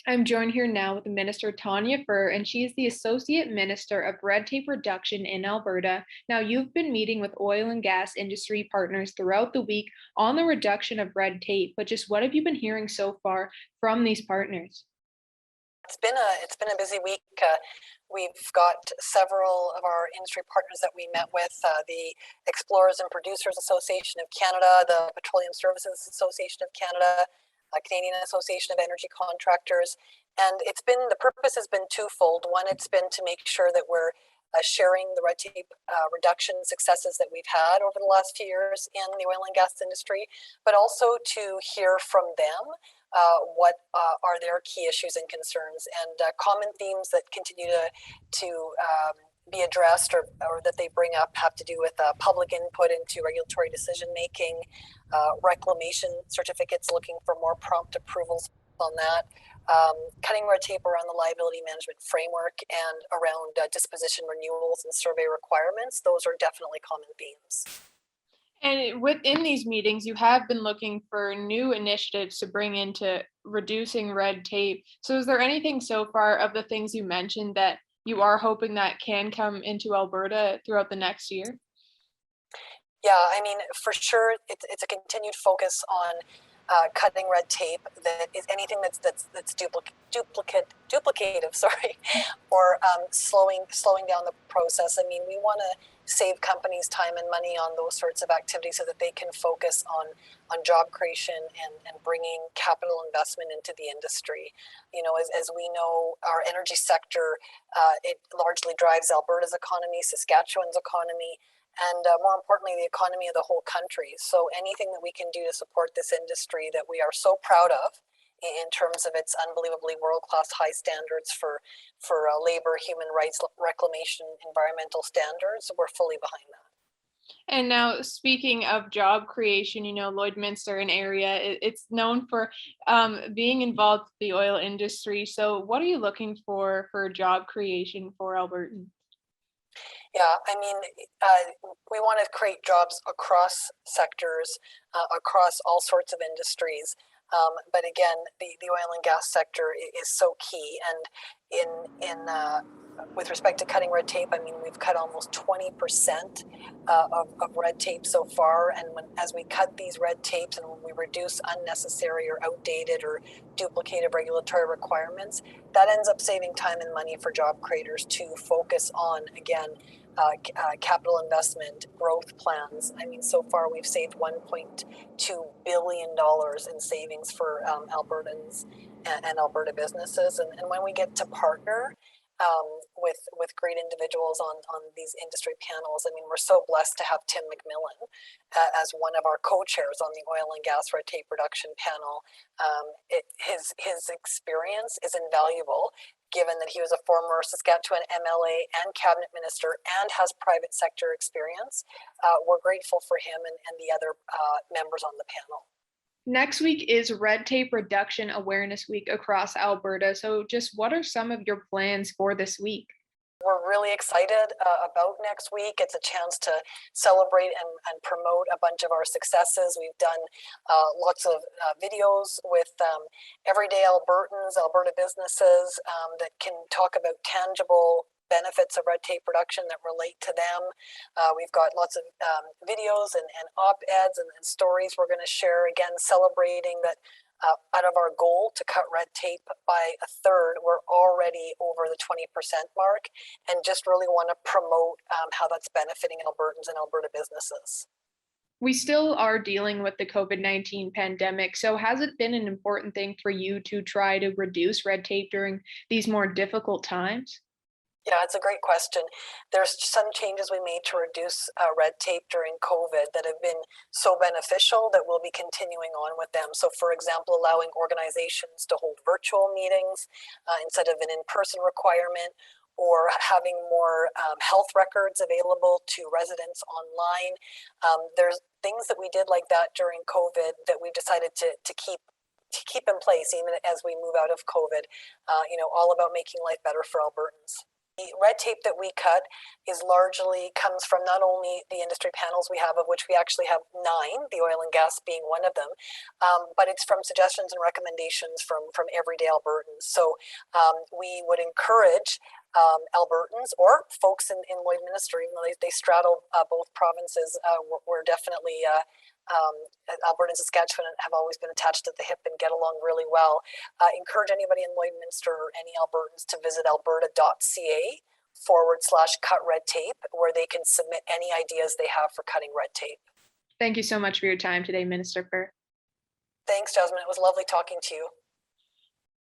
I'm joined here now with Minister Tanya Furr, and she is the Associate Minister of Red Tape Reduction in Alberta. Now, you've been meeting with oil and gas industry partners throughout the week on the reduction of red tape, but just what have you been hearing so far from these partners? It's been a busy week. We've got several of our industry partners that we met with, the Explorers and Producers Association of Canada, the Petroleum Services Association of Canada, Canadian Association of Energy Contractors, and the purpose has been twofold. One, it's been to make sure that we're sharing the red tape reduction successes that we've had over the last few years in the oil and gas industry, but also to hear from them what are their key issues and concerns, and common themes that continue to be addressed or that they bring up have to do with public input into regulatory decision making, reclamation certificates, looking for more prompt approvals on that, cutting red tape around the liability management framework and around disposition renewals and survey requirements. Those are definitely common themes. And within these meetings, you have been looking for new initiatives to bring into reducing red tape. So, is there anything so far of the things you mentioned that you are hoping that can come into Alberta throughout the next year? Yeah, I mean, for sure, it's a continued focus on cutting red tape. That is anything that's duplicative, sorry, or slowing down the process. I mean, we want to save companies time and money on those sorts of activities so that they can focus on job creation and bringing capital investment into the industry. You know, as we know, our energy sector, it largely drives Alberta's economy, Saskatchewan's economy, and more importantly, the economy of the whole country. So anything that we can do to support this industry that we are so proud of in terms of its unbelievably world-class high standards for labor, human rights, reclamation, environmental standards, we're fully behind that. And now, speaking of job creation, Lloydminster, an area, it's known for being involved with the oil industry. So, what are you looking for job creation for Albertans? Yeah, I mean, we want to create jobs across sectors, across all sorts of industries. But again, the oil and gas sector is so key. And in with respect to cutting red tape, I mean, we've cut almost 20% of red tape so far. And as we cut these red tapes and when we reduce unnecessary or outdated or duplicative regulatory requirements, that ends up saving time and money for job creators to focus on, again, capital investment, growth plans. I mean, so far we've saved $1.2 billion in savings for Albertans and Alberta businesses. And when we get to partner with great individuals on these industry panels, I mean, we're so blessed to have Tim McMillan as one of our co-chairs on the oil and gas red tape reduction panel. His experience is invaluable, given that he was a former Saskatchewan MLA and cabinet minister and has private sector experience. We're grateful for him and the other members on the panel. Next week is Red Tape Reduction Awareness Week across Alberta. So, just what are some of your plans for this week? We're really excited about next week. It's a chance to celebrate and promote a bunch of our successes. We've done lots of videos with everyday Albertans, Alberta businesses that can talk about tangible benefits of red tape reduction that relate to them. We've got lots of videos and op-eds and stories we're going to share, again, celebrating that out of our goal to cut red tape by a third, we're already over the 20% mark, and just really want to promote how that's benefiting Albertans and Alberta businesses. We still are dealing with the COVID-19 pandemic. So, has it been an important thing for you to try to reduce red tape during these more difficult times? Yeah, it's a great question. There's some changes we made to reduce red tape during COVID that have been so beneficial that we'll be continuing on with them. So, for example, allowing organizations to hold virtual meetings instead of an in-person requirement, or having more health records available to residents online. There's things that we did like that during COVID that we decided to keep in place even as we move out of COVID. All about making life better for Albertans. The red tape that we cut is largely comes from not only the industry panels we have, of which we actually have 9, the oil and gas being one of them, but it's from suggestions and recommendations from everyday Albertans. So we would encourage Albertans or folks in Lloydminster, even though they straddle both provinces, we're definitely Alberta and Saskatchewan have always been attached at the hip and get along really well. Encourage anybody in Lloydminster or any Albertans to visit alberta.ca/cut red tape, where they can submit any ideas they have for cutting red tape. Thank you so much for your time today, Minister Furr. Thanks, Jasmine. It was lovely talking to you.